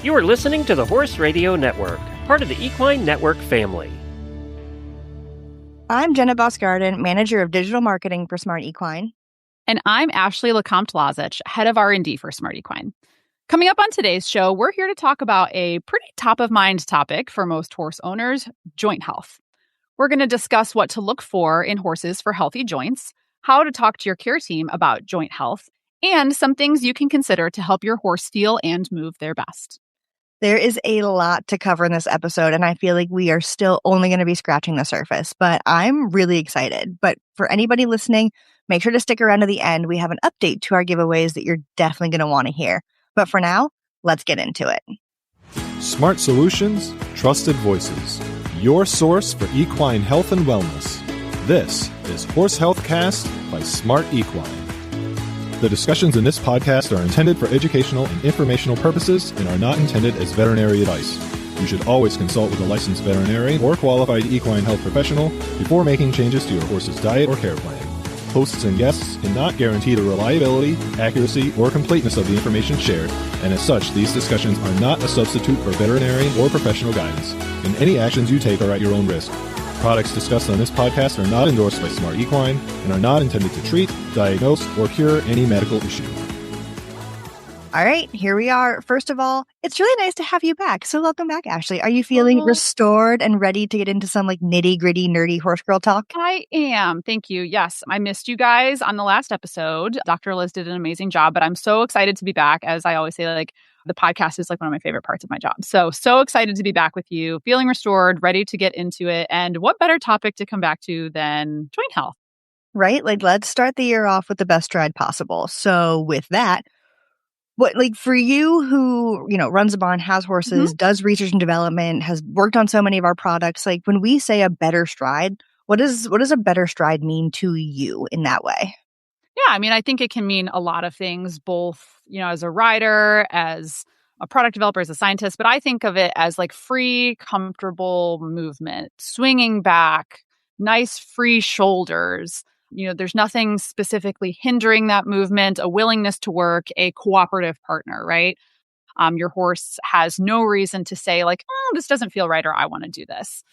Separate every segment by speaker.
Speaker 1: You are listening to the Horse Radio Network, part of the Equine Network family.
Speaker 2: I'm Jenna Boscardin, Manager of Digital Marketing for Smart Equine.
Speaker 3: And I'm Ashlee Lecompte Lazic, Head of R&D for Smart Equine. Coming up on today's show, we're here to talk about a pretty top-of-mind topic for most horse owners, joint health. We're going to discuss what to look for in horses for healthy joints, how to talk to your care team about joint health, and some things you can consider to help your horse feel and move their best.
Speaker 2: There is a lot to cover in this episode, and I feel like we are still only going to be scratching the surface, but I'm really excited. But for anybody listening, make sure to stick around to the end. We have an update to our giveaways that you're definitely going to want to hear. But for now, let's get into it.
Speaker 4: Smart solutions, trusted voices. Your source for equine health and wellness. This is Horse HealthCast by Smart Equine. The discussions in this podcast are intended for educational and informational purposes and are not intended as veterinary advice. You should always consult with a licensed veterinarian or qualified equine health professional before making changes to your horse's diet or care plan. Hosts and guests cannot guarantee the reliability, accuracy, or completeness of the information shared, and as such, these discussions are not a substitute for veterinarian or professional guidance, and any actions you take are at your own risk. Products discussed on this podcast are not endorsed by Smart Equine and are not intended to treat, diagnose, or cure any medical issue.
Speaker 2: All right, here we are. First of all, it's really nice to have you back. So welcome back, Ashlee. Are you feeling restored and ready to get into some nitty-gritty, nerdy horse girl talk?
Speaker 3: I am. Thank you. Yes, I missed you guys on the last episode. Dr. Liz did an amazing job, but I'm so excited to be back. As I always say, the podcast is one of my favorite parts of my job. So excited to be back with you, feeling restored, ready to get into it. And what better topic to come back to than joint health?
Speaker 2: Right? Let's start the year off with the best stride possible. So with that, what, for you who, runs a barn, has horses, does research and development, has worked on so many of our products, when we say a better stride, what does a better stride mean to you in that way?
Speaker 3: Yeah, I think it can mean a lot of things, both, as a rider, as a product developer, as a scientist, but I think of it as free, comfortable movement, swinging back, nice free shoulders. There's nothing specifically hindering that movement, a willingness to work, a cooperative partner, right? Your horse has no reason to say this doesn't feel right, or I want to do this.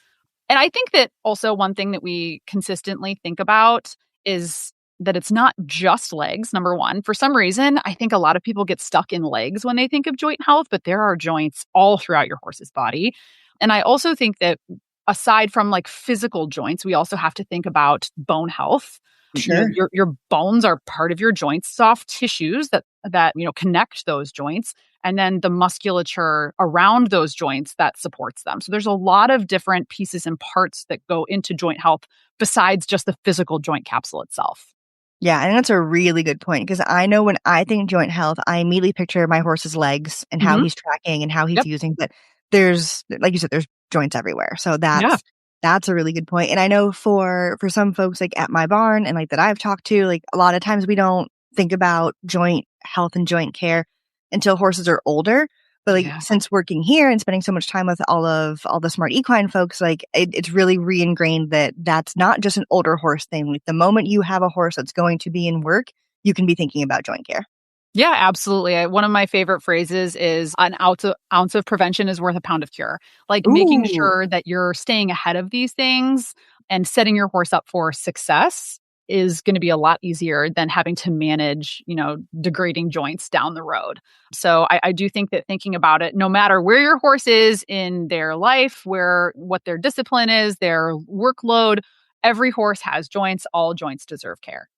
Speaker 3: And I think that also one thing that we consistently think about is that it's not just legs, number one. For some reason, I think a lot of people get stuck in legs when they think of joint health, but there are joints all throughout your horse's body. And I also think that aside from physical joints, we also have to think about bone health.
Speaker 2: Sure.
Speaker 3: Your bones are part of your joints, soft tissues that connect those joints, and then the musculature around those joints that supports them. So there's a lot of different pieces and parts that go into joint health besides just the physical joint capsule itself.
Speaker 2: Yeah, and that's a really good point, because I know when I think joint health, I immediately picture my horse's legs and how he's tracking and how he's using. But there's, like you said, there's joints everywhere. So that's a really good point. And I know for some folks at my barn and that I've talked to, a lot of times we don't think about joint health and joint care until horses are older. But since working here and spending so much time with all the Smart Equine folks, it's really re-ingrained that that's not just an older horse thing. The moment you have a horse that's going to be in work, you can be thinking about joint care.
Speaker 3: Yeah, absolutely. One of my favorite phrases is an ounce of prevention is worth a pound of cure. Making sure that you're staying ahead of these things and setting your horse up for success is going to be a lot easier than having to manage, degrading joints down the road. So I do think that thinking about it, no matter where your horse is in their life, what their discipline is, their workload, every horse has joints. All joints deserve care.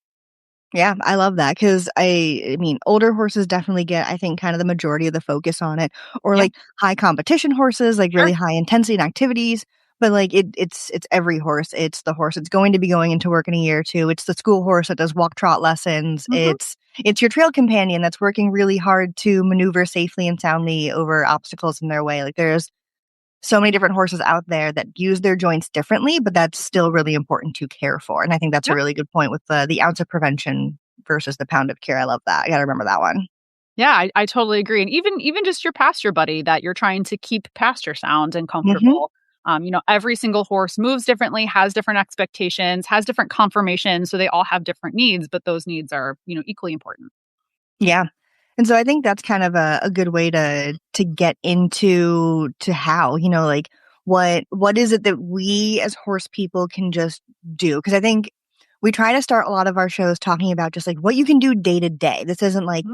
Speaker 2: Yeah, I love that, because older horses definitely get, I think, kind of the majority of the focus on it, or high competition horses, really high intensity and activities. But it's every horse. It's the horse that's going to be going into work in a year or two. It's the school horse that does walk trot lessons. It's your trail companion that's working really hard to maneuver safely and soundly over obstacles in their way. There's so many different horses out there that use their joints differently, but that's still really important to care for. And I think that's a really good point with the ounce of prevention versus the pound of cure. I love that. I got to remember that one.
Speaker 3: Yeah, I totally agree. And even just your pasture buddy that you're trying to keep pasture sound and comfortable. Every single horse moves differently, has different expectations, has different conformations. So they all have different needs, but those needs are, equally important.
Speaker 2: Yeah. And so I think that's kind of a good way to get into how, like what is it that we as horse people can just do? Because I think we try to start a lot of our shows talking about just like what you can do day to day. This isn't like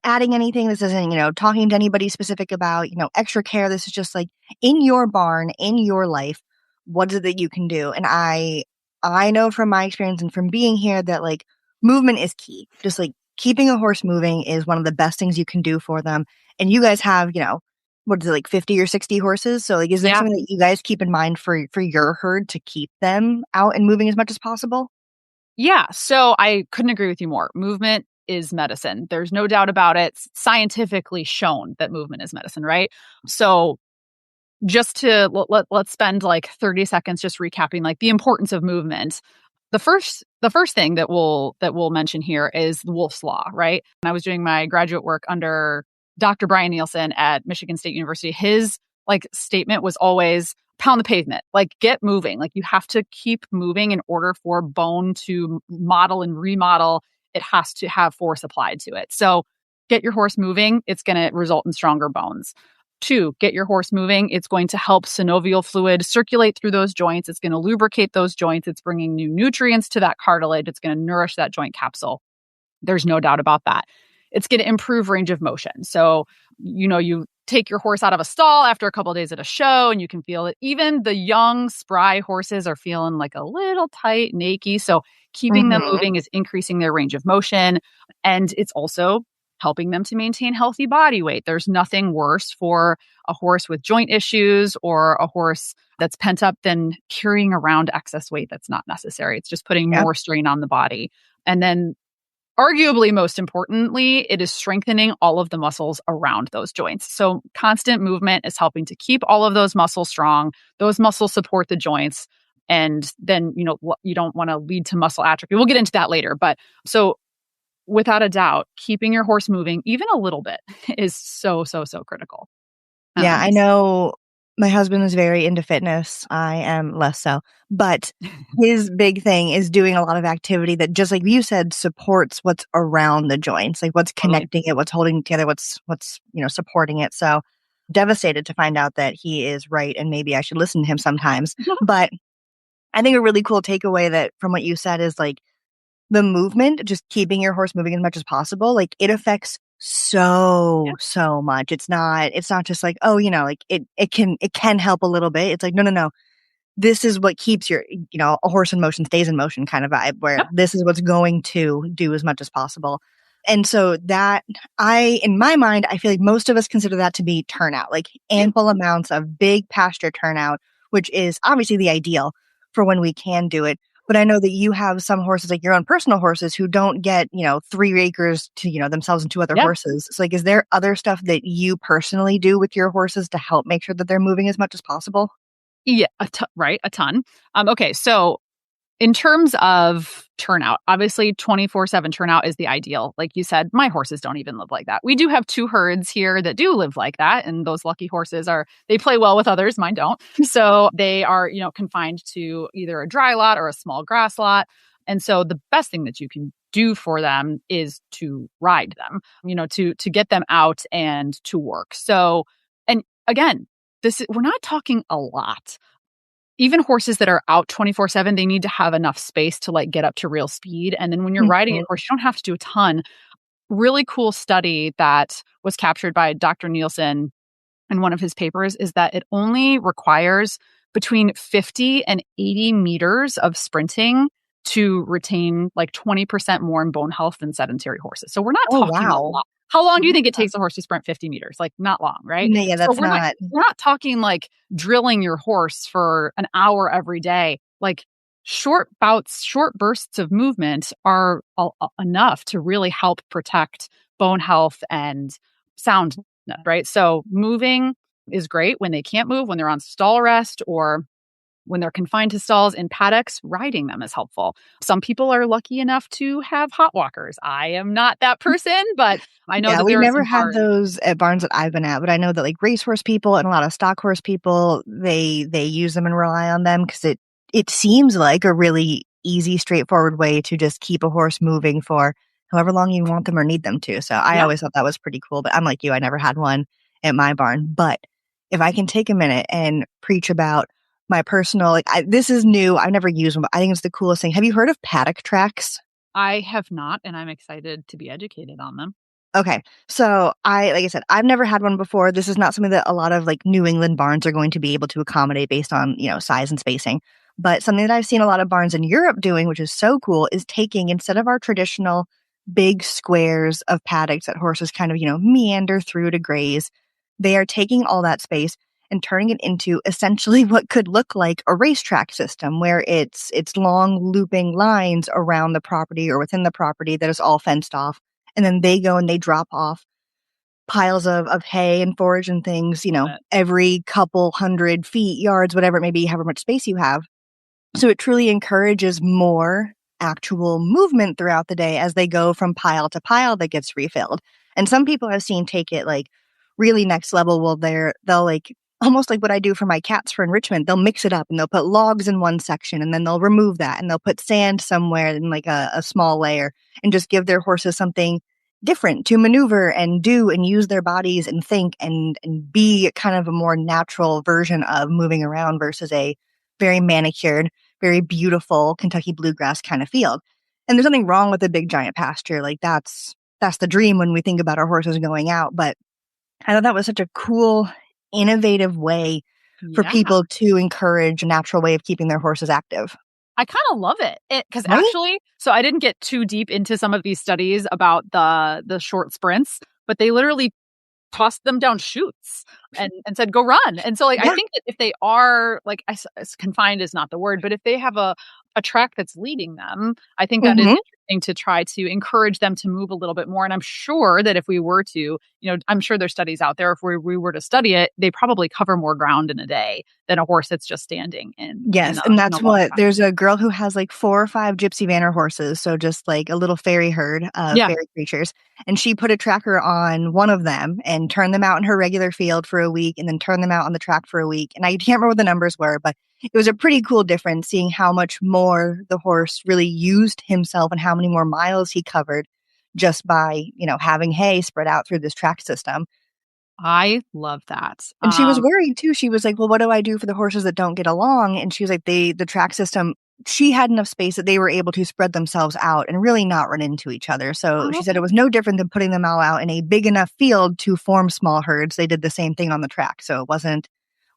Speaker 2: adding anything. This isn't, talking to anybody specific about, extra care. This is just like in your barn, in your life, what is it that you can do? And I know from my experience and from being here that like movement is key. Just like keeping a horse moving is one of the best things you can do for them. And you guys have, what is it, like 50 or 60 horses? So like, is there something that you guys keep in mind for your herd to keep them out and moving as much as possible?
Speaker 3: Yeah. So I couldn't agree with you more. Movement is medicine. There's no doubt about it. It's scientifically shown that movement is medicine, right? So just to let's spend like 30 seconds just recapping like the importance of movement. The first thing that we'll mention here is the Wolff's Law, right? And I was doing my graduate work under Dr. Brian Nielsen at Michigan State University. His like statement was always pound the pavement, like get moving. Like you have to keep moving in order for bone to model and remodel. It has to have force applied to it. So get your horse moving. It's going to result in stronger bones. 2, get your horse moving. It's going to help synovial fluid circulate through those joints. It's going to lubricate those joints. It's bringing new nutrients to that cartilage. It's going to nourish that joint capsule. There's no doubt about that. It's going to improve range of motion. So, you take your horse out of a stall after a couple of days at a show and you can feel it. Even the young, spry horses are feeling like a little tight and achy. So keeping them moving is increasing their range of motion. And it's also helping them to maintain healthy body weight. There's nothing worse for a horse with joint issues or a horse that's pent up than carrying around excess weight that's not necessary. It's just putting more strain on the body. And then arguably most importantly, it is strengthening all of the muscles around those joints. So constant movement is helping to keep all of those muscles strong. Those muscles support the joints. And then, you don't want to lead to muscle atrophy. We'll get into that later. But so without a doubt, keeping your horse moving even a little bit is so, so, so critical.
Speaker 2: Yeah, I know my husband is very into fitness. I am less so. But his big thing is doing a lot of activity that, just like you said, supports what's around the joints, like what's connecting it, what's holding it together, what's supporting it. So devastated to find out that he is right, and maybe I should listen to him sometimes. But I think a really cool takeaway that from what you said is like the movement, just keeping your horse moving as much as possible, like it affects so much. It's not just like, like it can help a little bit. It's like, no. This is what keeps your, a horse in motion stays in motion kind of vibe, where this is what's going to do as much as possible. And so that in my mind, I feel like most of us consider that to be turnout, like ample amounts of big pasture turnout, which is obviously the ideal for when we can do it. But I know that you have some horses, like your own personal horses, who don't get, 3 acres to, themselves and 2 other horses. So like, is there other stuff that you personally do with your horses to help make sure that they're moving as much as possible?
Speaker 3: Yeah, a ton. Okay, so in terms of turnout, obviously 24/7 turnout is the ideal. Like you said, my horses don't even live like that. We do have 2 herds here that do live like that. And those lucky horses they play well with others. Mine don't. So they are, confined to either a dry lot or a small grass lot. And so the best thing that you can do for them is to ride them, to get them out and to work. So, and again, we're not talking a lot. Even horses that are out 24/7, they need to have enough space to like get up to real speed. And then when you're riding a horse, you don't have to do a ton. Really cool study that was captured by Dr. Nielsen in one of his papers is that it only requires between 50 and 80 meters of sprinting to retain like 20% more in bone health than sedentary horses. So we're not talking a lot. How long do you think it takes a horse to sprint 50 meters? Like not long, right?
Speaker 2: Yeah, that's
Speaker 3: we're not talking like drilling your horse for an hour every day. Like short bursts of movement are enough to really help protect bone health and soundness, right? So moving is great when they can't move, when they're on stall rest, or when they're confined to stalls in paddocks. Riding them is helpful. Some people are lucky enough to have hot walkers. I am not that person, but I know that
Speaker 2: we never had those at barns that I've been at, but I know that like racehorse people and a lot of stock horse people, they use them and rely on them because it seems like a really easy, straightforward way to just keep a horse moving for however long you want them or need them to. So I always thought that was pretty cool. But I'm like you, I never had one at my barn. But if I can take a minute and preach about my personal, this is new. I've never used one, but I think it's the coolest thing. Have you heard of paddock tracks?
Speaker 3: I have not, and I'm excited to be educated on them.
Speaker 2: Okay. So like I said, I've never had one before. This is not something that a lot of like New England barns are going to be able to accommodate based on, size and spacing. But something that I've seen a lot of barns in Europe doing, which is so cool, is taking, instead of our traditional big squares of paddocks that horses kind of, meander through to graze, they are taking all that space and turning it into essentially what could look like a racetrack system, where it's long looping lines around the property or within the property that is all fenced off. And then they go and they drop off piles of hay and forage and things, every couple 100 feet, yards, whatever it may be, however much space you have. So it truly encourages more actual movement throughout the day as they go from pile to pile that gets refilled. And some people I've seen take it like really next level. Well, they'll like almost like what I do for my cats for enrichment. They'll mix it up and they'll put logs in one section and then they'll remove that and they'll put sand somewhere in like a small layer and just give their horses something different to maneuver and do and use their bodies and think and be kind of a more natural version of moving around versus a very manicured, very beautiful Kentucky bluegrass kind of field. And there's nothing wrong with a big giant pasture. Like that's the dream when we think about our horses going out. But I thought that was such a cool, innovative way for people to encourage a natural way of keeping their horses active.
Speaker 3: I kind of love it because actually, so I didn't get too deep into some of these studies about the short sprints, but they literally tossed them down chutes and said, go run. And so I think that if they are confined is not the word, but if they have a track that's leading them, I think that is interesting to try to encourage them to move a little bit more. And I'm sure that if we were to, I'm sure there's studies out there. If we were to study it, they probably cover more ground in a day than a horse that's just standing in.
Speaker 2: Yes. And that's what there's a girl who has like 4 or 5 gypsy vanner horses. So just like a little fairy herd of fairy creatures. And she put a tracker on one of them and turned them out in her regular field for a week and then turned them out on the track for a week. And I can't remember what the numbers were, but it was a pretty cool difference seeing how much more the horse really used himself and how many more miles he covered just by, having hay spread out through this track system.
Speaker 3: I love that.
Speaker 2: And she was worried too. She was like, well, what do I do for the horses that don't get along? And she was like, the track system, she had enough space that they were able to spread themselves out and really not run into each other. So she said it was no different than putting them all out in a big enough field to form small herds. They did the same thing on the track. So it wasn't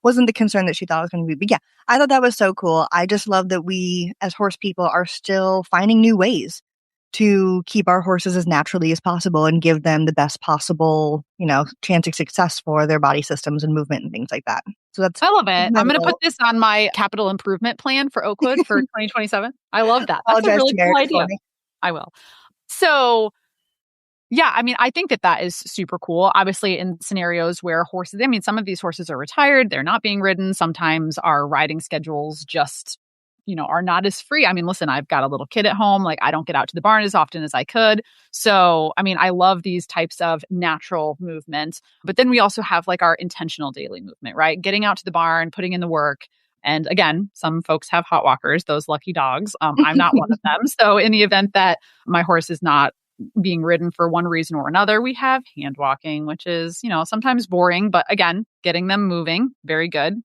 Speaker 2: the concern that she thought it was going to be. But yeah, I thought that was so cool. I just love that we as horse people are still finding new ways to keep our horses as naturally as possible and give them the best possible, chance of success for their body systems and movement and things like that. So I
Speaker 3: love it. I'm going to put this on my capital improvement plan for Oakwood for 2027. I love that. That's a really cool idea. I will. So yeah, I think that is super cool. Obviously, in scenarios where horses, some of these horses are retired, they're not being ridden. Sometimes our riding schedules just, are not as free. Listen, I've got a little kid at home. Like I don't get out to the barn as often as I could. So, I love these types of natural movement. But then we also have like our intentional daily movement, right? Getting out to the barn, putting in the work. And again, some folks have hot walkers, those lucky dogs. I'm not one of them. So in the event that my horse is not being ridden for one reason or another, we have hand walking, which is, sometimes boring, but again, getting them moving, very good.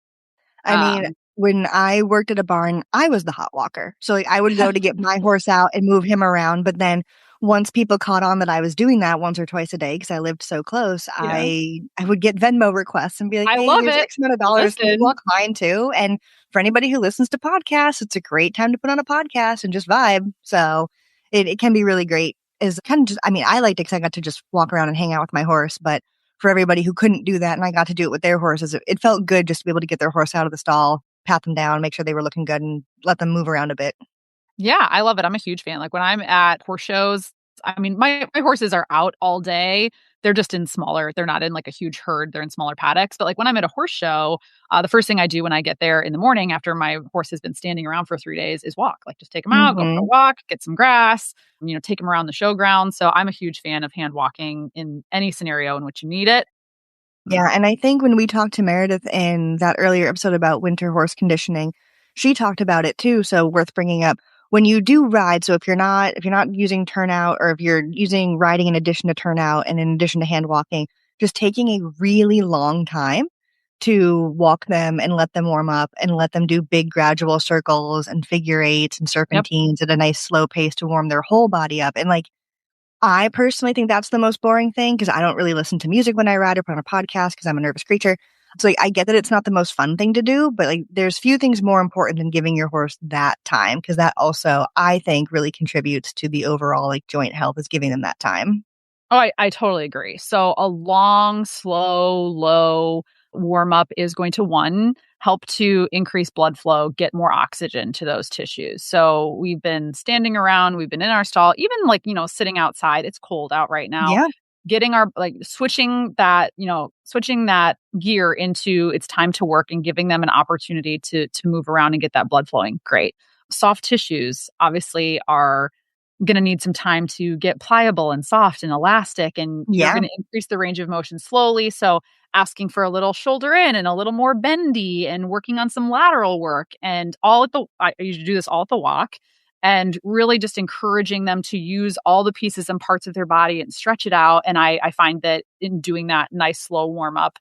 Speaker 2: When I worked at a barn, I was the hot walker. So I would go to get my horse out and move him around. But then once people caught on that I was doing that once or twice a day because I lived so close, I would get Venmo requests and be like, hey, here's X amount of dollars. Can you walk mine too? And for anybody who listens to podcasts, it's a great time to put on a podcast and just vibe. So it can be really great. Is kind of just, I liked it because I got to just walk around and hang out with my horse. But for everybody who couldn't do that and I got to do it with their horses, it felt good just to be able to get their horse out of the stall, pat them down, make sure they were looking good and let them move around a bit.
Speaker 3: Yeah, I love it. I'm a huge fan. Like when I'm at horse shows, my horses are out all day. They're just they're not in like a huge herd. They're in smaller paddocks. But like when I'm at a horse show, the first thing I do when I get there in the morning after my horse has been standing around for 3 days is walk. Like just take them out, go for a walk, get some grass, take them around the showground. So I'm a huge fan of hand walking in any scenario in which you need it.
Speaker 2: Yeah. And I think when we talked to Meredith in that earlier episode about winter horse conditioning, she talked about it too. So worth bringing up. when you do ride, so if you're not using turnout, or if you're using riding in addition to turnout and in addition to hand walking, just taking a really long time to walk them and let them warm up and let them do big gradual circles and figure eights and serpentines at a nice slow pace to warm their whole body up. And like, I personally think that's the most boring thing, because I don't really listen to music when I ride or put on a podcast because I'm a nervous creature. So like, I get that it's not the most fun thing to do, but like, there's few things more important than giving your horse that time, because that also, I think, really contributes to the overall like joint health, is giving them that time.
Speaker 3: Oh, I totally agree. So a long, slow, low warm up is going to, one, help to increase blood flow, get more oxygen to those tissues. So we've been standing around, we've been in our stall, even like, sitting outside. It's cold out right now.
Speaker 2: Yeah.
Speaker 3: Getting our, like, switching that gear into it's time to work and giving them an opportunity to move around and get that blood flowing. Great. Soft tissues obviously are going to need some time to get pliable and soft and elastic, and you're going to increase the range of motion slowly. So asking for a little shoulder in and a little more bendy and working on some lateral work, and I usually do this all at the walk, and really just encouraging them to use all the pieces and parts of their body and stretch it out. And I find that in doing that nice slow warm up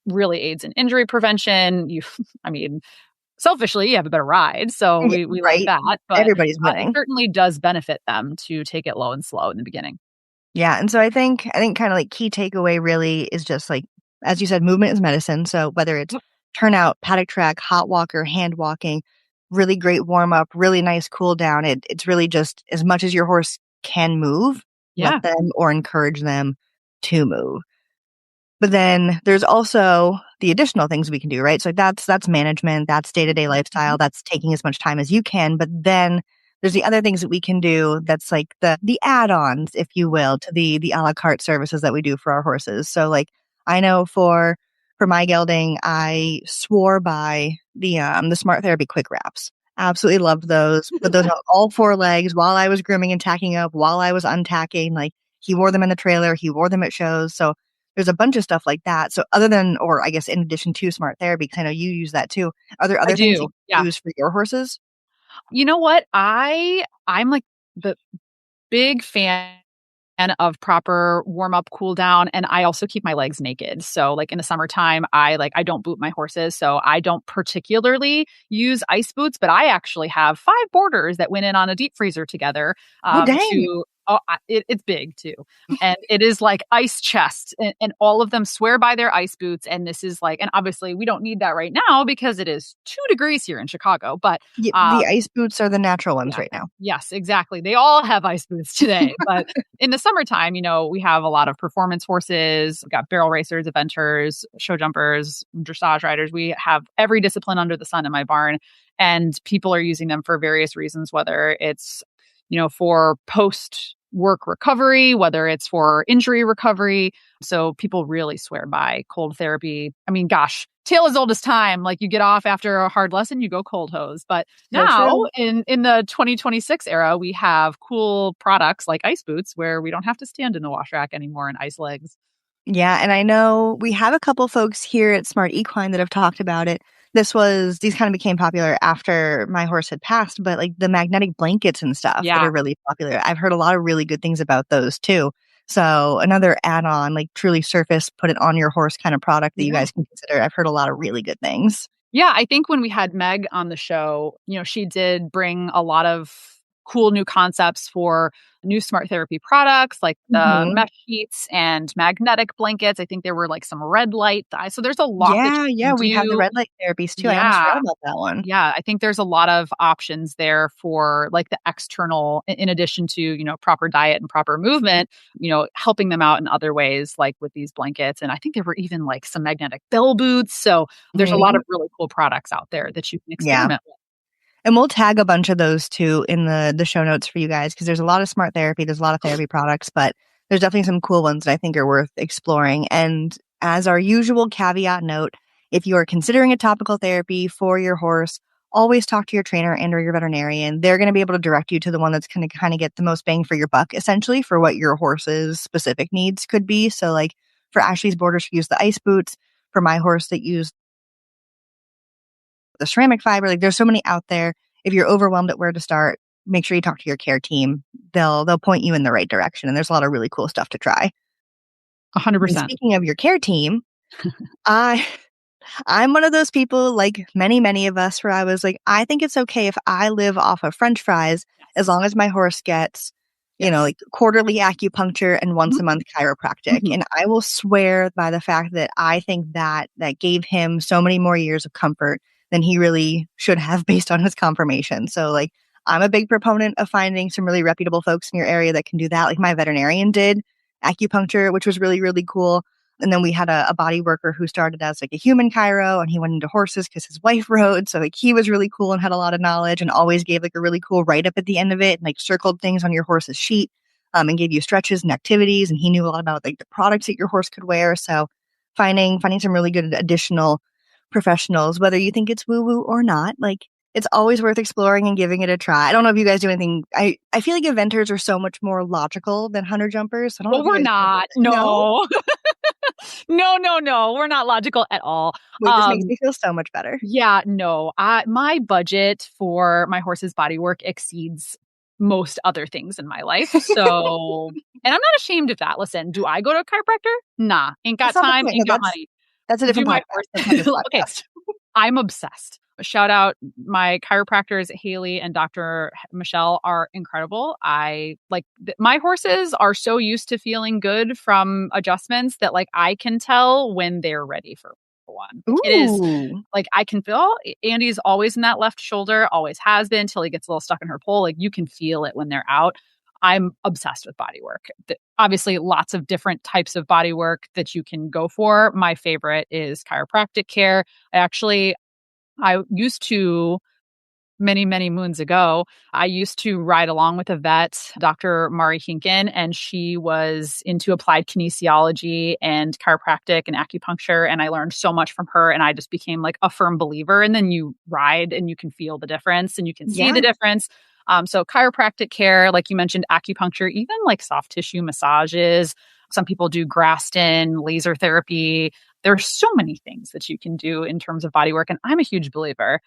Speaker 3: really aids in injury prevention. Selfishly, you have a better ride. So we like that. But
Speaker 2: everybody's winning.
Speaker 3: It certainly does benefit them to take it low and slow in the beginning.
Speaker 2: Yeah. And so I think kind of like key takeaway really is just like, as you said, movement is medicine. So whether it's turnout, paddock track, hot walker, hand walking, really great warm up, really nice cool down. It's really just as much as your horse can move, let them or encourage them to move. But then there's also the additional things we can do, right? So that's management, that's day-to-day lifestyle, that's taking as much time as you can. But then there's the other things that we can do that's like the add-ons, if you will, to the a la carte services that we do for our horses. So like, I know for my gelding, I swore by the Smart Therapy quick wraps. Absolutely loved those. Put those on all four legs while I was grooming and tacking up, while I was untacking. Like, he wore them in the trailer, he wore them at shows. So there's a bunch of stuff like that. So other than, or I guess in addition to Smart Therapy, because I know you use that too, are there other things you use for your horses?
Speaker 3: You know what? I'm like the big fan of proper warm up, cool down. And I also keep my legs naked. So like in the summertime, I don't boot my horses. So I don't particularly use ice boots, but I actually have 5 boarders that went in on a deep freezer together. It's big too. And it is like ice chest, and all of them swear by their ice boots. And this is like, and obviously we don't need that right now because it is 2 degrees here in Chicago, but
Speaker 2: the ice boots are the natural ones right now.
Speaker 3: Yes, exactly. They all have ice boots today, but in the summertime, we have a lot of performance horses. We've got barrel racers, eventers, show jumpers, dressage riders. We have every discipline under the sun in my barn, and people are using them for various reasons, whether it's for post-work recovery, whether it's for injury recovery. So people really swear by cold therapy. I mean, gosh, tale as old as time. Like, you get off after a hard lesson, you go cold hose. But now in the 2026 era, we have cool products like ice boots where we don't have to stand in the wash rack anymore and ice legs.
Speaker 2: Yeah, and I know we have a couple folks here at Smart Equine that have talked about it. These kind of became popular after my horse had passed, but like the magnetic blankets and stuff that are really popular. I've heard a lot of really good things about those too. So another add-on, like truly surface, put it on your horse kind of product that you guys can consider. I've heard a lot of really good things.
Speaker 3: Yeah, I think when we had Meg on the show, she did bring a lot of cool new concepts for new Smart Therapy products, like the mesh sheets and magnetic blankets. I think there were like some red light. So there's a lot.
Speaker 2: We have the red light therapies too. I almost forgot about that one.
Speaker 3: Yeah, I think there's a lot of options there for like the external, in addition to, proper diet and proper movement, helping them out in other ways, like with these blankets. And I think there were even like some magnetic bell boots. So there's a lot of really cool products out there that you can experiment with.
Speaker 2: And we'll tag a bunch of those too in the show notes for you guys, because there's a lot of Smart Therapy, there's a lot of therapy products, but there's definitely some cool ones that I think are worth exploring. And as our usual caveat note, if you are considering a topical therapy for your horse, always talk to your trainer and or your veterinarian. They're going to be able to direct you to the one that's going to kind of get the most bang for your buck, essentially, for what your horse's specific needs could be. So like for Ashlee's boarder, she used the ice boots. For my horse that used the ceramic fiber, like there's so many out there. If you're overwhelmed at where to start, make sure you talk to your care team. They'll point you in the right direction. And there's a lot of really cool stuff to try.
Speaker 3: 100%.
Speaker 2: And speaking of your care team, I'm one of those people, like many of us, where I was like, I think it's okay if I live off of French fries as long as my horse gets, like quarterly acupuncture and once a month chiropractic. And I will swear by the fact that I think that gave him so many more years of comfort than he really should have based on his confirmation. So like, I'm a big proponent of finding some really reputable folks in your area that can do that. Like my veterinarian did acupuncture, which was really, really cool. And then we had a body worker who started as like a human chiro, and he went into horses because his wife rode. So like he was really cool and had a lot of knowledge and always gave like a really cool write-up at the end of it and like circled things on your horse's sheet and gave you stretches and activities. And he knew a lot about like the products that your horse could wear. So finding some really good additional professionals, whether you think it's woo-woo or not, like it's always worth exploring and giving it a try. I don't know if you guys do anything. I feel like eventers are so much more logical than hunter jumpers.
Speaker 3: Well, we're not. No. No. We're not logical at all.
Speaker 2: This makes me feel so much better.
Speaker 3: Yeah, no. My budget for my horse's body work exceeds most other things in my life. So, and I'm not ashamed of that. Listen, do I go to a chiropractor? Nah, ain't got time, ain't got money.
Speaker 2: That's a different podcast.
Speaker 3: Okay, I'm obsessed. Shout out my chiropractors, Haley and Dr. Michelle are incredible. I like my horses are so used to feeling good from adjustments that like I can tell when they're ready for one.
Speaker 2: Ooh.
Speaker 3: It is like I can feel Andy's always in that left shoulder, always has been till he gets a little stuck in her pole. Like you can feel it when they're out. I'm obsessed with body work. Obviously, lots of different types of body work that you can go for. My favorite is chiropractic care. I used to, many moons ago, I used to ride along with a vet, Dr. Mari Hinken, and she was into applied kinesiology and chiropractic and acupuncture. And I learned so much from her, and I just became like a firm believer. And then you ride and you can feel the difference and you can see the difference. So chiropractic care, like you mentioned, acupuncture, even like soft tissue massages. Some people do Graston, laser therapy. There are so many things that you can do in terms of body work. And I'm a huge believer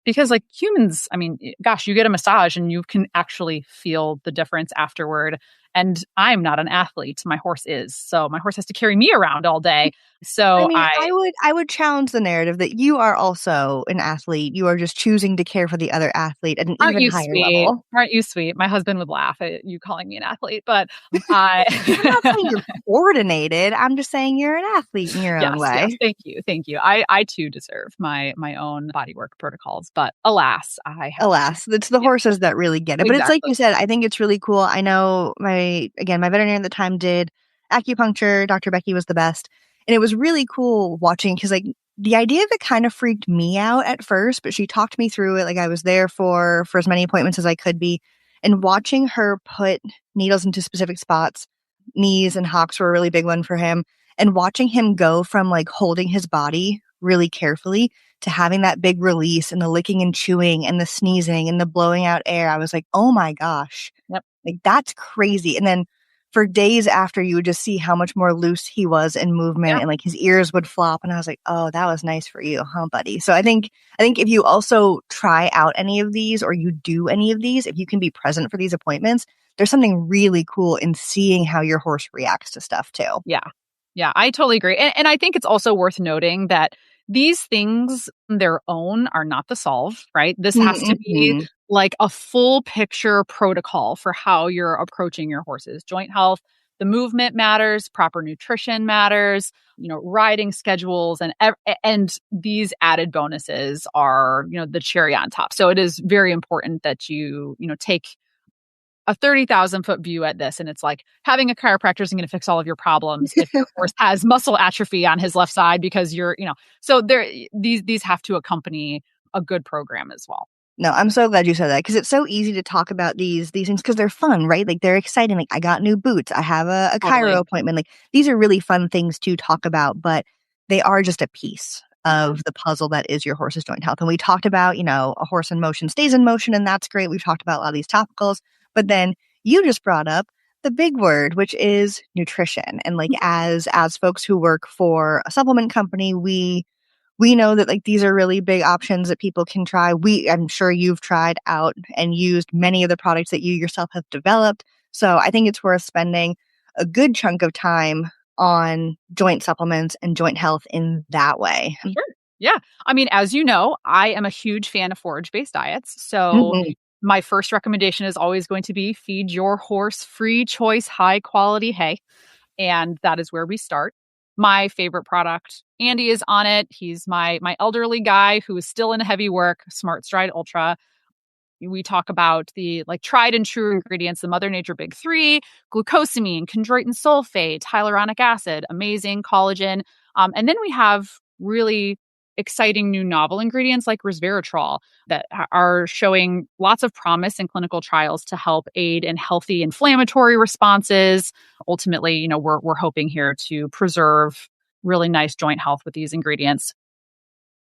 Speaker 3: because like humans, I mean, gosh, you get a massage and you can actually feel the difference afterward. And I'm not an athlete. My horse is. So my horse has to carry me around all day. So
Speaker 2: I would challenge the narrative that you are also an athlete. You are just choosing to care for the other athlete at an even higher level.
Speaker 3: Aren't you sweet? My husband would laugh at you calling me an athlete, but
Speaker 2: I'm not saying you're coordinated. I'm just saying you're an athlete in your own way.
Speaker 3: Yes, thank you. I too deserve my own bodywork protocols, but alas,
Speaker 2: it's the horses that really get it. But it's like you said, I think it's really cool. I know my veterinarian at the time did acupuncture. Dr. Becky was the best. And it was really cool watching because like the idea of it kind of freaked me out at first, but she talked me through it. Like I was there for as many appointments as I could be, and watching her put needles into specific spots, knees and hocks were a really big one for him. And watching him go from like holding his body really carefully to having that big release and the licking and chewing and the sneezing and the blowing out air. I was like, oh my gosh, like that's crazy. And then for days after, you would just see how much more loose he was in movement and like his ears would flop. And I was like, oh, that was nice for you, huh, buddy? So I think if you also try out any of these or you do any of these, if you can be present for these appointments, there's something really cool in seeing how your horse reacts to stuff too.
Speaker 3: Yeah, I totally agree. And I think it's also worth noting that these things on their own are not the solve, right? This has to be like a full picture protocol for how you're approaching your horse's joint health. The movement matters, proper nutrition matters, riding schedules, and these added bonuses are, the cherry on top. So it is very important that you take a 30,000-foot view at this. And it's like having a chiropractor isn't going to fix all of your problems if your horse has muscle atrophy on his left side because so these have to accompany a good program as well.
Speaker 2: No, I'm so glad you said that because it's so easy to talk about these things because they're fun, right? Like they're exciting. Like I got new boots. I have a chiro appointment. Like these are really fun things to talk about, but they are just a piece of the puzzle that is your horse's joint health. And we talked about, a horse in motion stays in motion, and that's great. We've talked about a lot of these topicals. But then you just brought up the big word, which is nutrition. And like as folks who work for a supplement company, we we know that like these are really big options that people can try. I'm sure you've tried out and used many of the products that you yourself have developed. So I think it's worth spending a good chunk of time on joint supplements and joint health in that way.
Speaker 3: Sure. Yeah. I mean, as you know, I am a huge fan of forage-based diets. So
Speaker 2: Mhm.
Speaker 3: my first recommendation is always going to be feed your horse free choice, high quality hay. And that is where we start. My favorite product, Andy is on it. He's my elderly guy who is still in heavy work, Smart Stride Ultra. We talk about the like tried and true ingredients, the Mother Nature Big Three: glucosamine, chondroitin sulfate, hyaluronic acid, amazing collagen. And then we have really exciting new novel ingredients like resveratrol that are showing lots of promise in clinical trials to help aid in healthy inflammatory responses. Ultimately, we're hoping here to preserve really nice joint health with these ingredients.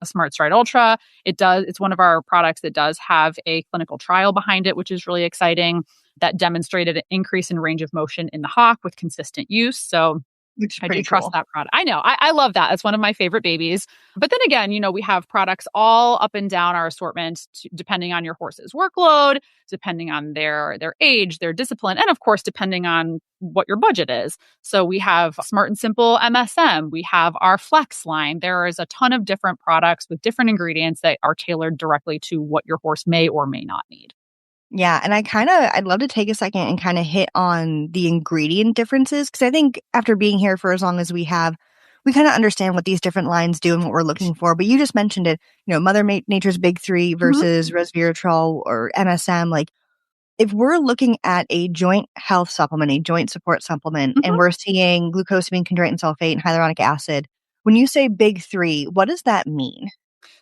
Speaker 3: A Smart Stride Ultra. It's one of our products that does have a clinical trial behind it, which is really exciting, that demonstrated an increase in range of motion in the hock with consistent use. So
Speaker 2: Which is
Speaker 3: I
Speaker 2: pretty
Speaker 3: do trust
Speaker 2: cool.
Speaker 3: that product. I know. I love that. It's one of my favorite babies. But then again, we have products all up and down our assortment depending on your horse's workload, depending on their age, their discipline, and of course, depending on what your budget is. So we have Smart and Simple MSM. We have our Flex line. There is a ton of different products with different ingredients that are tailored directly to what your horse may or may not need.
Speaker 2: Yeah, and I'd love to take a second and kind of hit on the ingredient differences because I think after being here for as long as we have, we kind of understand what these different lines do and what we're looking for. But you just mentioned it, Mother Nature's Big Three versus resveratrol or MSM. Like, if we're looking at a joint health supplement, a joint support supplement, and we're seeing glucosamine, chondroitin sulfate, and hyaluronic acid, when you say Big Three, what does that mean?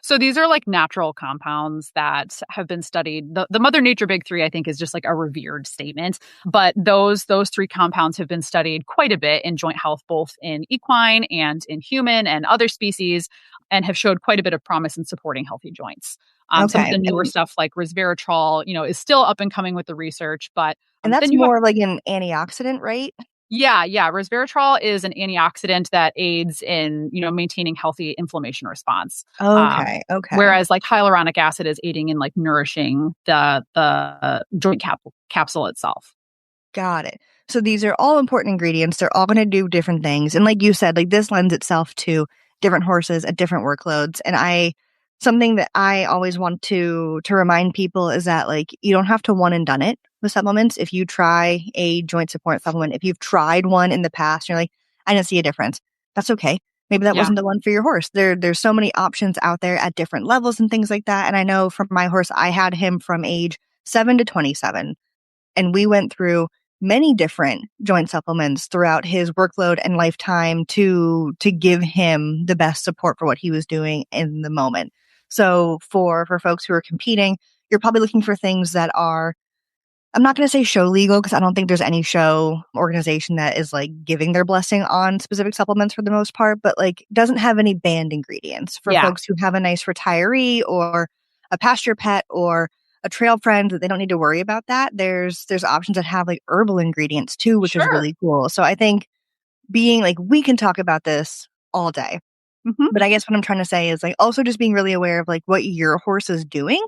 Speaker 3: So these are like natural compounds that have been studied. The Mother Nature Big Three, I think, is just like a revered statement. But those three compounds have been studied quite a bit in joint health, both in equine and in human and other species, and have showed quite a bit of promise in supporting healthy joints. Some of
Speaker 2: Okay.
Speaker 3: the newer stuff like resveratrol, is still up and coming with the research. But
Speaker 2: And
Speaker 3: then
Speaker 2: that's
Speaker 3: you have
Speaker 2: more like an antioxidant, right?
Speaker 3: yeah. Resveratrol is an antioxidant that aids in, maintaining healthy inflammation response.
Speaker 2: Okay. Okay.
Speaker 3: Whereas like hyaluronic acid is aiding in like nourishing the joint capsule itself.
Speaker 2: Got it. So these are all important ingredients. They're all going to do different things. And like you said, like this lends itself to different horses at different workloads. And something that I always want to remind people is that like you don't have to one and done it with supplements. If you try a joint support supplement, if you've tried one in the past, you're like, I didn't see a difference. That's okay. Maybe that wasn't the one for your horse. There's so many options out there at different levels and things like that. And I know from my horse, I had him from age 7 to 27. And we went through many different joint supplements throughout his workload and lifetime to give him the best support for what he was doing in the moment. So for folks who are competing, you're probably looking for things that are, I'm not going to say show legal because I don't think there's any show organization that is like giving their blessing on specific supplements for the most part, but like doesn't have any banned ingredients for folks who have a nice retiree or a pasture pet or a trail friend that they don't need to worry about that. There's options that have like herbal ingredients too, which is really cool. So I think being like, we can talk about this all day, but I guess what I'm trying to say is like also just being really aware of like what your horse is doing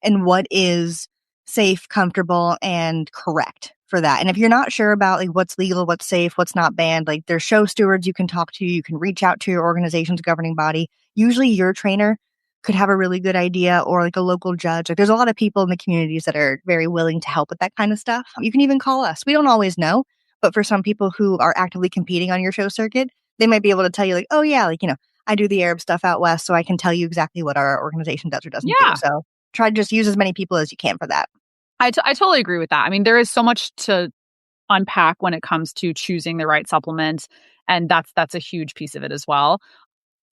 Speaker 2: and what is safe, comfortable, and correct for that. And if you're not sure about like what's legal, what's safe, what's not banned, like there's show stewards you can talk to, you can reach out to your organization's governing body. Usually your trainer could have a really good idea or like a local judge. Like there's a lot of people in the communities that are very willing to help with that kind of stuff. You can even call us. We don't always know, but for some people who are actively competing on your show circuit, they might be able to tell you like, oh yeah, like, I do the Arab stuff out west, so I can tell you exactly what our organization does or doesn't do. So try to just use as many people as you can for that.
Speaker 3: I totally agree with that. I mean, there is so much to unpack when it comes to choosing the right supplement, and that's a huge piece of it as well.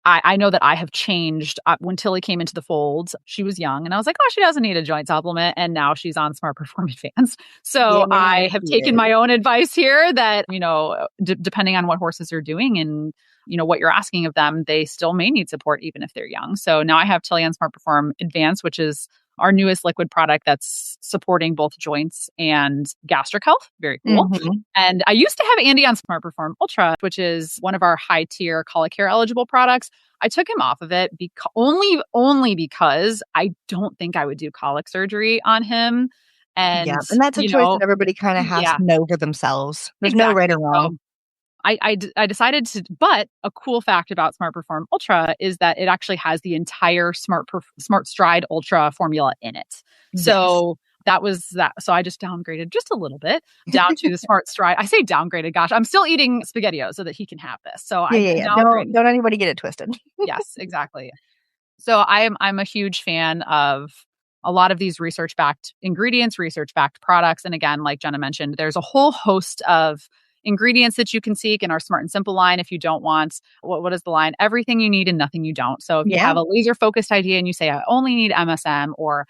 Speaker 3: I know that I have changed. When Tilly came into the fold, she was young, and I was like, oh, she doesn't need a joint supplement, and now she's on Smart Perform Advanced. So I have taken my own advice here that, depending on what horses are doing and, what you're asking of them, they still may need support even if they're young. So now I have Tilly on Smart Perform Advanced, which is our newest liquid product that's supporting both joints and gastric health. Very cool. And I used to have Andy on SmartPerform Ultra, which is one of our high tier colic care eligible products. I took him off of it only because I don't think I would do colic surgery on him. And,
Speaker 2: and that's a choice that everybody kind of has to know for themselves. There's no right or wrong.
Speaker 3: So, I decided to, but a cool fact about SmartPerform Ultra is that it actually has the entire Smart Stride Ultra formula in it. So that was that. So I just downgraded just a little bit down to the Smart Stride. I say downgraded. Gosh, I'm still eating SpaghettiOs so that he can have this. So
Speaker 2: don't anybody get it twisted.
Speaker 3: Yes, exactly. So I'm a huge fan of a lot of these research-backed ingredients, research-backed products. And again, like Jenna mentioned, there's a whole host of ingredients that you can seek in our Smart and Simple line if you don't want, what is the line? Everything you need and nothing you don't. So if you have a laser focused idea and you say, I only need MSM, or,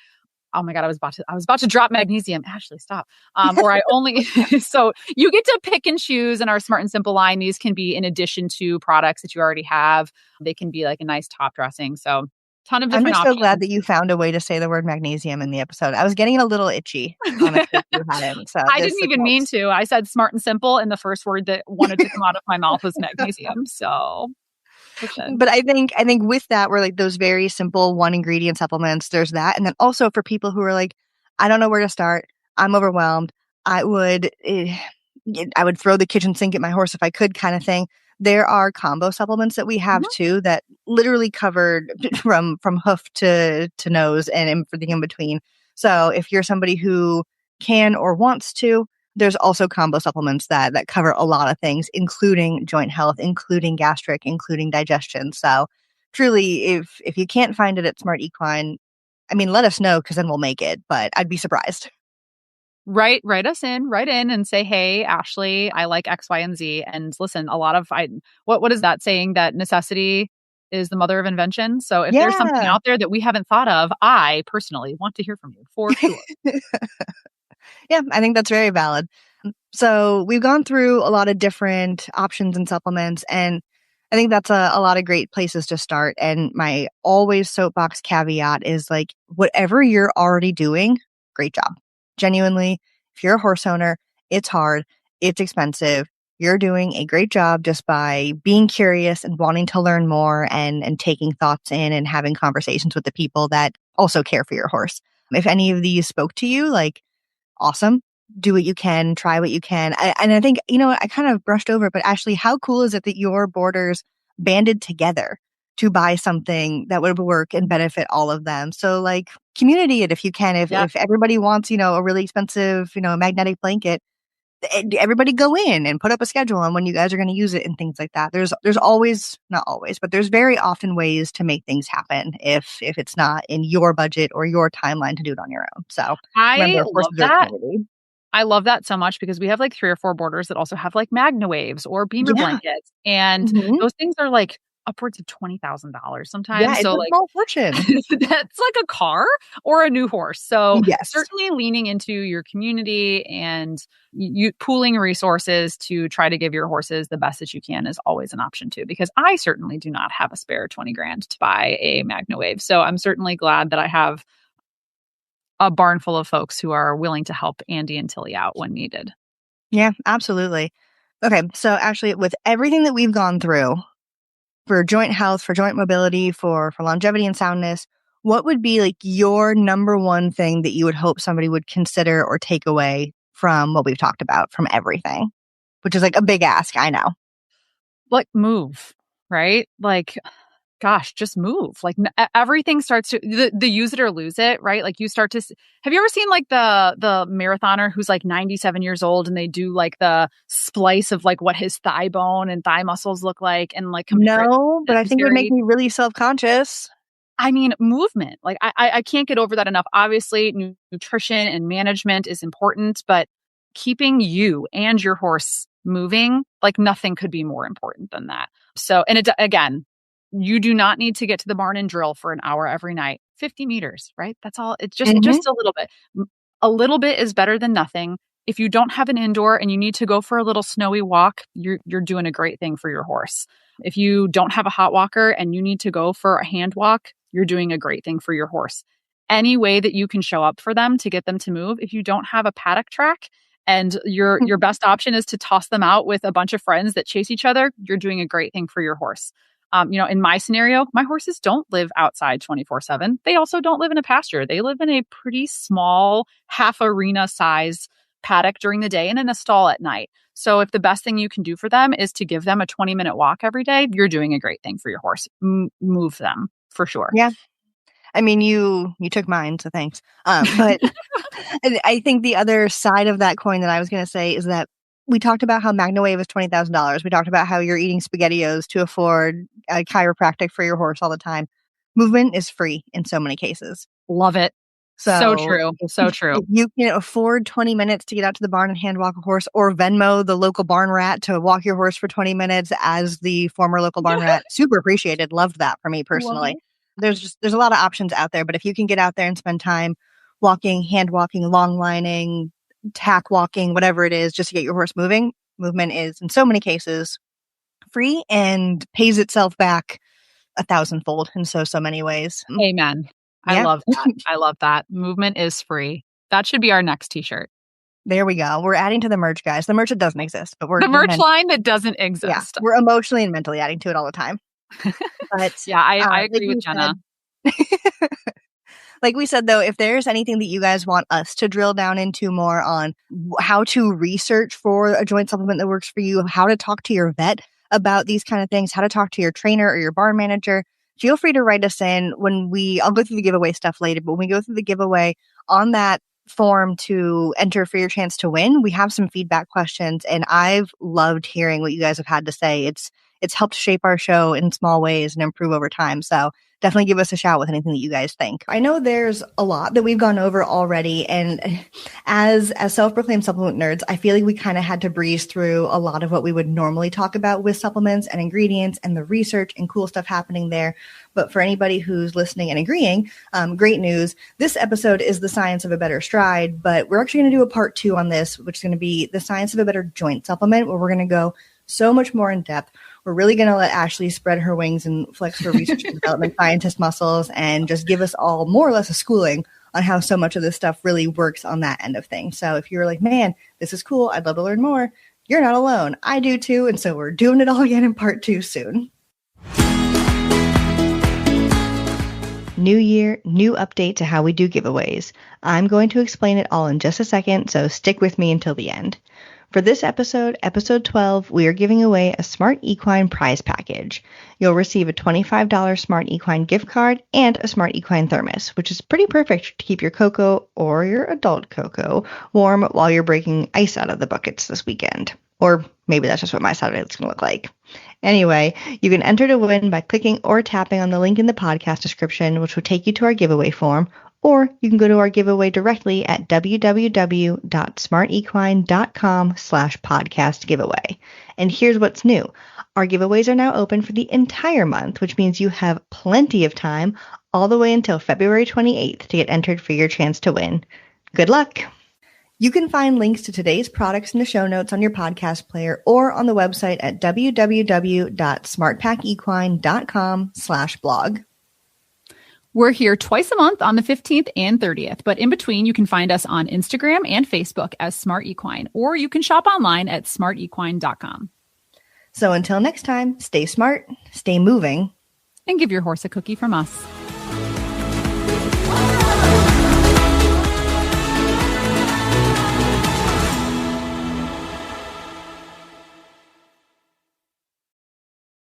Speaker 3: oh my God, I was about to drop magnesium. Ashlee, stop. Or I only, so you get to pick and choose in our Smart and Simple line. These can be in addition to products that you already have. They can be like a nice top dressing. So ton of different
Speaker 2: I'm just
Speaker 3: options.
Speaker 2: so glad that you found a way to say the word magnesium in the episode. I was getting a little itchy, honestly, you hadn't. So
Speaker 3: I didn't even mean to. I said smart and simple, and the first word that wanted to come out of my mouth was magnesium. So,
Speaker 2: but I think with that, we're like those very simple one ingredient supplements. There's that, and then also for people who are like, I don't know where to start. I'm overwhelmed. I would throw the kitchen sink at my horse if I could, kind of thing. There are combo supplements that we have too that literally covered from hoof to nose and everything in between. So if you're somebody who can or wants to, there's also combo supplements that cover a lot of things, including joint health, including gastric, including digestion. So truly, if you can't find it at Smart Equine, I mean, let us know because then we'll make it, but I'd be surprised.
Speaker 3: Write in and say, hey, Ashlee, I like X, Y, and Z. And listen, a lot of, what is that saying, that necessity is the mother of invention? So if there's something out there that we haven't thought of, I personally want to hear from you for sure.
Speaker 2: Yeah, I think that's very valid. So we've gone through a lot of different options and supplements, and I think that's a lot of great places to start. And my always soapbox caveat is like, whatever you're already doing, great job. Genuinely, if you're a horse owner, it's hard, it's expensive. You're doing a great job just by being curious and wanting to learn more and taking thoughts in and having conversations with the people that also care for your horse. If any of these spoke to you, like, awesome. Do what you can, try what you can. And I think, I kind of brushed over it, but Ashlee, how cool is it that your boarders banded together to buy something that would work and benefit all of them? So like, community it if you can. If everybody wants, a really expensive, magnetic blanket, everybody go in and put up a schedule on when you guys are going to use it and things like that. There's always, not always, but there's very often ways to make things happen if it's not in your budget or your timeline to do it on your own. So
Speaker 3: I love that. I love that so much because we have like 3 or 4 boarders that also have like Magna Waves or Beamer blankets. And those things are like upwards of $20,000 sometimes.
Speaker 2: Yeah, it's
Speaker 3: so
Speaker 2: a small fortune.
Speaker 3: That's like a car or a new horse. So
Speaker 2: yes,
Speaker 3: certainly leaning into your community and you pooling resources to try to give your horses the best that you can is always an option too, because I certainly do not have a spare 20 grand to buy a Magna Wave. So I'm certainly glad that I have a barn full of folks who are willing to help Andy and Tilly out when needed.
Speaker 2: Yeah, absolutely. Okay. So Ashlee, with everything that we've gone through, for joint health, for joint mobility, for longevity and soundness, what would be like your number one thing that you would hope somebody would consider or take away from what we've talked about, from everything, which is like a big ask, I know.
Speaker 3: Like move, right? Like, gosh, just move. Like everything starts to, the use it or lose it, right? Like you start to, have you ever seen like the marathoner who's like 97 years old and they do like the splice of like what his thigh bone and thigh muscles look like and like,
Speaker 2: no, but I think it would make me really self-conscious.
Speaker 3: I mean, movement, like I can't get over that enough. Obviously nutrition and management is important, but keeping you and your horse moving, like nothing could be more important than that. So, and again, you do not need to get to the barn and drill for an hour every night. 50 meters, right? That's all. It's just a little bit. A little bit is better than nothing. If you don't have an indoor and you need to go for a little snowy walk, you're doing a great thing for your horse. If you don't have a hot walker and you need to go for a hand walk, you're doing a great thing for your horse. any way that you can show up for them to get them to move. If you don't have a paddock track and your best option is to toss them out with a bunch of friends that chase each other, you're doing a great thing for your horse. In my scenario, my horses don't live outside 24/7. They also don't live in a pasture. They live in a pretty small half arena size paddock during the day and in a stall at night. So if the best thing you can do for them is to give them a 20-minute walk every day, you're doing a great thing for your horse. Move them for sure.
Speaker 2: Yeah. I mean, you took mine, so thanks. But I think the other side of that coin that I was going to say is that we talked about how MagnaWave is $20,000. We talked about how you're eating SpaghettiOs to afford a chiropractic for your horse all the time. Movement is free in so many cases.
Speaker 3: Love it. So true. So true.
Speaker 2: If you can afford 20 minutes to get out to the barn and hand walk a horse, or Venmo the local barn rat to walk your horse for 20 minutes as the former local barn rat, super appreciated. Loved that for me personally. There's a lot of options out there, but if you can get out there and spend time walking, hand walking, long lining, tack walking, whatever it is, just to get your horse moving, movement is in so many cases free and pays itself back 1,000-fold in so many ways.
Speaker 3: Amen. I love that. I love that. Movement is free. That should be our next t-shirt.
Speaker 2: There we go. We're adding to the merch, guys. The merch that doesn't exist, but we're
Speaker 3: the merch line that doesn't exist.
Speaker 2: Yeah, we're emotionally and mentally adding to it all the time. But
Speaker 3: yeah, I agree with Jenna.
Speaker 2: Like we said, though, if there's anything that you guys want us to drill down into more on how to research for a joint supplement that works for you, how to talk to your vet about these kind of things, how to talk to your trainer or your barn manager, feel free to write us in. I'll go through the giveaway stuff later, but when we go through the giveaway on that form to enter for your chance to win, we have some feedback questions, and I've loved hearing what you guys have had to say. It's helped shape our show in small ways and improve over time. So definitely give us a shout with anything that you guys think. I know there's a lot that we've gone over already, and as self-proclaimed supplement nerds, I feel like we kind of had to breeze through a lot of what we would normally talk about with supplements and ingredients and the research and cool stuff happening there. But for anybody who's listening and agreeing, great news. This episode is the science of a better stride, but we're actually going to do a part 2 on this, which is going to be the science of a better joint supplement, where we're going to go so much more in depth. We're really going to let Ashlee spread her wings and flex her research and development scientist muscles and just give us all more or less a schooling on how so much of this stuff really works on that end of things. So if you're like, man, this is cool, I'd love to learn more, you're not alone. I do too. And so we're doing it all again in part 2 soon. New year, new update to how we do giveaways. I'm going to explain it all in just a second, so stick with me until the end. For this episode, episode 12, we are giving away a Smart Equine prize package. You'll receive a $25 Smart Equine gift card and a Smart Equine thermos, which is pretty perfect to keep your cocoa or your adult cocoa warm while you're breaking ice out of the buckets this weekend. Or maybe that's just what my Saturday is going to look like. Anyway, you can enter to win by clicking or tapping on the link in the podcast description, which will take you to our giveaway form, or you can go to our giveaway directly at www.smartequine.com/podcast giveaway. And here's what's new. Our giveaways are now open for the entire month, which means you have plenty of time all the way until February 28th to get entered for your chance to win. Good luck! You can find links to today's products in the show notes on your podcast player or on the website at www.smartpakequine.com/blog.
Speaker 3: We're here twice a month on the 15th and 30th, but in between, you can find us on Instagram and Facebook as Smart Equine, or you can shop online at smartequine.com.
Speaker 2: So until next time, stay smart, stay moving,
Speaker 3: and give your horse a cookie from us.